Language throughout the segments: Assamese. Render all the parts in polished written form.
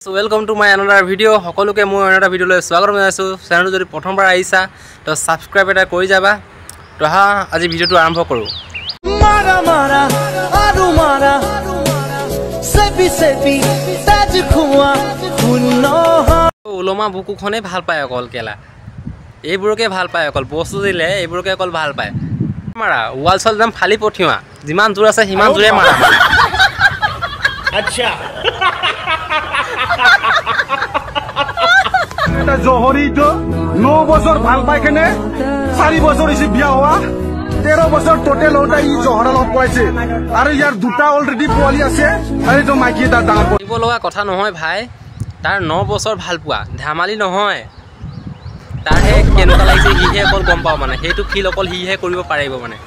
So welcome to my another video. সকলোকে মই another video লৈ স্বাগতম জনাইছো। চেনেলটো যদি প্ৰথমবাৰ আহিছা তো সাবস্ক্ৰাইব এটা কৰি যাবা। তো আজি ভিডিওটো আৰম্ভ কৰো। মাৰা মাৰা আৰু মাৰা সেপি সেপি তাজ খুৱা শুন ওলমা বুকুখনে ভাল পায় অকল কেলা। এইবোৰকে ভাল পায় অকল বস্তু দিলে এইবোৰকে অকল ভাল পায়। মাৰা ওয়াল চল দাম ফালি পঠিওৱা। যিমান দূৰ আছে সিমান দূৰে মাৰা। আচ্ছা জহরিটো 9 বছর ভাল পাই কেনে 4 বছর ইসি বিয়া হওয়া 13 বছর টোটাল ওটা ই জহরা লগ পাইছে আর ইয়ার দুটা অলরেডি পোৱালি আছে আৰু তো মাইকি এটা ডাঙৰ কৰিব লগা কথা নহয় ভাই তাৰ 9 বছৰ ভাল পোৱা ধেমালি নহয় তাৰ হে কেনেকুৱা লাগিছে হিহে অকল গম পাও মানে হেতু ফিল অকল হিহে কৰিব পাৰিব মানে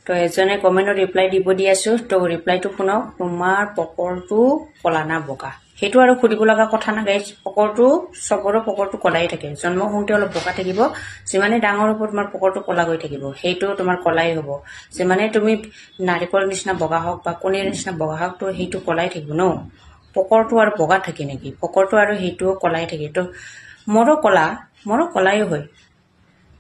তো এজনে কমেন্টত ৰিপ্লাই দিব দি আছো তো ৰিপ্লাইটো শুনক তোমাৰ পকৰটো কলা না বগা হেতু আৰু খুদিব লগা কথা না গাইছ পকৰটো সবৰৰ পকৰটো কলাই থাকে জন্ম হওঁতে অলপ বগা থাকিব যিমানে ডাঙৰ হ'ব তোমাৰ পকৰটো কলা গৈ থাকিব হেতু তোমাৰ কলাই হ'ব যিমানে তুমি নাৰিকল নিচিনা বগা হওক বা কণীৰ নিচিনা বগা হওক তো হেতু কলাই থাকিব ন পকৰটো আৰু বগা থাকে নেকি পকৰটো আৰু হেতু কলাই থাকে তো মৰো কলাই হয়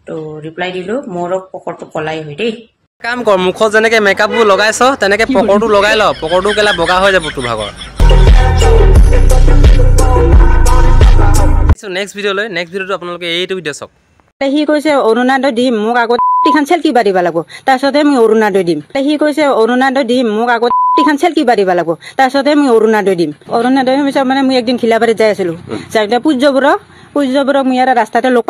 তো ৰিপ্লাই দিলো মোৰ পকৰটো কলাই হয় দেই কাম কৰ মুখত যেনেকে মেকআপবোৰ লগাইছ তেনেকে পকৰটো লগাই ল পকৰটো কেলা বগা হৈ যাব তোৰ ভাগৰ সো নেক্সট ভিডিওটো আপোনালোকে এইটো ভিডিও চাওক সি কৈছে অৰুণাদয় দিম মোক আগত টিখান চেলকি বাঢ়িব লাগিব তাৰপিছতহে মই অৰুণাদয় দিম সি কৈছে অৰুণাদয় দিম মোক আগত টিখান চেলকি বাঢ়িব লাগিব তাৰপিছতহে মই অৰুণাদয় দিম অৰুণাদয় পিছত মানে মই একদিন খিলাবাৰীত যাই আছিলো যাওঁতে পূজ্যবোৰক মই ইয়াৰ ৰাস্তাতে লগ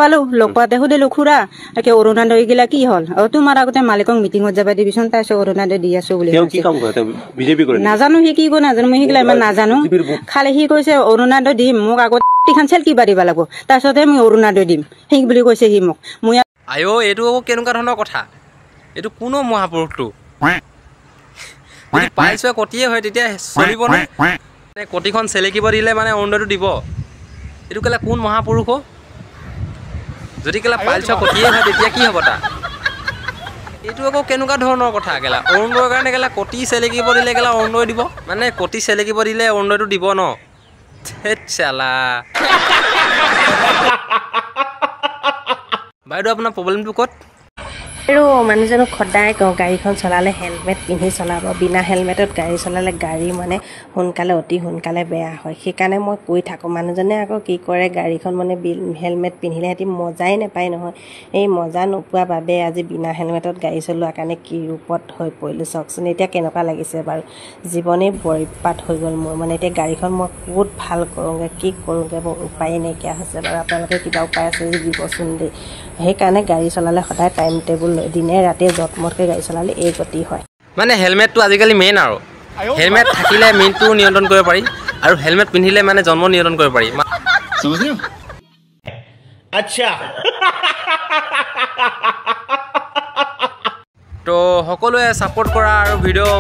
পাওঁতে সুধিলো খুৰা একে অৰুণাদয় গিলা কি হল তোমাৰ আগতে মালিকক মিটিঙত যাবা দিবিচোন তাৰপিছত অৰুণাদয় দি আছো বুলি নাজানো সি কি কয় নাজানো মই সিগিলা ইমান নাজানো খালি সি কৈছে অৰুণাদয় দিম মোক আগত টিখান চেলকি বাঢ়িব লাগিব তাৰপিছতহে মই অৰুণাদয় দিম সেই বুলি কৈছে সি মোক মই আয়ো এইটো কেনেকুৱা ধৰণৰ কথা এইটো কোনো মহাপুৰুষটো পাইছে কটিয়ে হয় তেতিয়া চলিব নে কটিখন চেলেকিব দিলে মানে অৰুণাদয়টো দিব এইটো কেলা কোন মহাপুৰুষ যদি কেলা পাইছে কটিয়ে হয় তেতিয়া কি হ'ব তা এইটো আকৌ কেনেকুৱা ধৰণৰ কথা কেলা অৰুণাদয়ৰ কাৰণে কেলা কটি চেলেকিব দিলে কেলা অৰুণাদয় দিব মানে কটি চেলেকিব দিলে অৰুণাদয়টো দিব ন হেত চালা বাইদেউ আপোনাৰ প্ৰব্লেমটো ক'ত আৰু মানুহজনক সদায় গাড়ীখন চলালে হেলমেট পিন্ধি চলাব বিনা হেলমেটত গাড়ী চলালে গাড়ী মানে অতি সোনকালে বেয়া হয় সেইকাৰণে মই কৈ থাকোঁ মানুহজনে আকৌ কি কৰে গাড়ীখন মানে হেলমেট পিন্ধিলে সিহঁতি মজাই নাপায় নহয় এই মজা নোপোৱাৰ বাবে আজি বিনা হেলমেটত গাড়ী চলোৱাৰ কাৰণে কি ৰূপত হৈ পৰিলোঁ চাওকচোন এতিয়া কেনেকুৱা লাগিছে বাৰু জীৱনেই বৰবাদ হৈ গ'ল মোৰ মানে এতিয়া গাড়ীখন মই বহুত ভাল কৰোঁগৈ কি কৰোঁগৈ মোৰ উপায় নাইকিয়া হৈছে বাৰু আপোনালোকে কিবা উপায় আছে যদি দিবচোন দেই সেইকাৰণে গাড়ী চলালে সদায় টাইম টেবুল দিনে ৰাতে যত্মতকৈ গাড়ী চলালে এই গতি হয় মানে হেলমেটটো আজিকালি মেইন আৰু হেলমেট থাকিলে মেইনটো নিয়ন্ত্ৰণ কৰিব পাৰি আৰু হেলমেট পিন্ধিলে মানে জন্ম নিয়ন্ত্ৰণ কৰিব পাৰি আচ্ছা তো সকলোৱে ছাপোৰ্ট কৰা আৰু ভিডিঅ'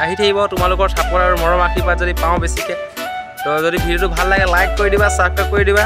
আহি থাকিব তোমালোকৰ ছাপোৰ্ট আৰু মৰম আশীৰ্বাদ যদি পাওঁ বেছিকৈ তো যদি ভিডিঅ'টো ভাল লাগে লাইক কৰি দিবা ছাবস্ক্ৰাইব কৰি দিবা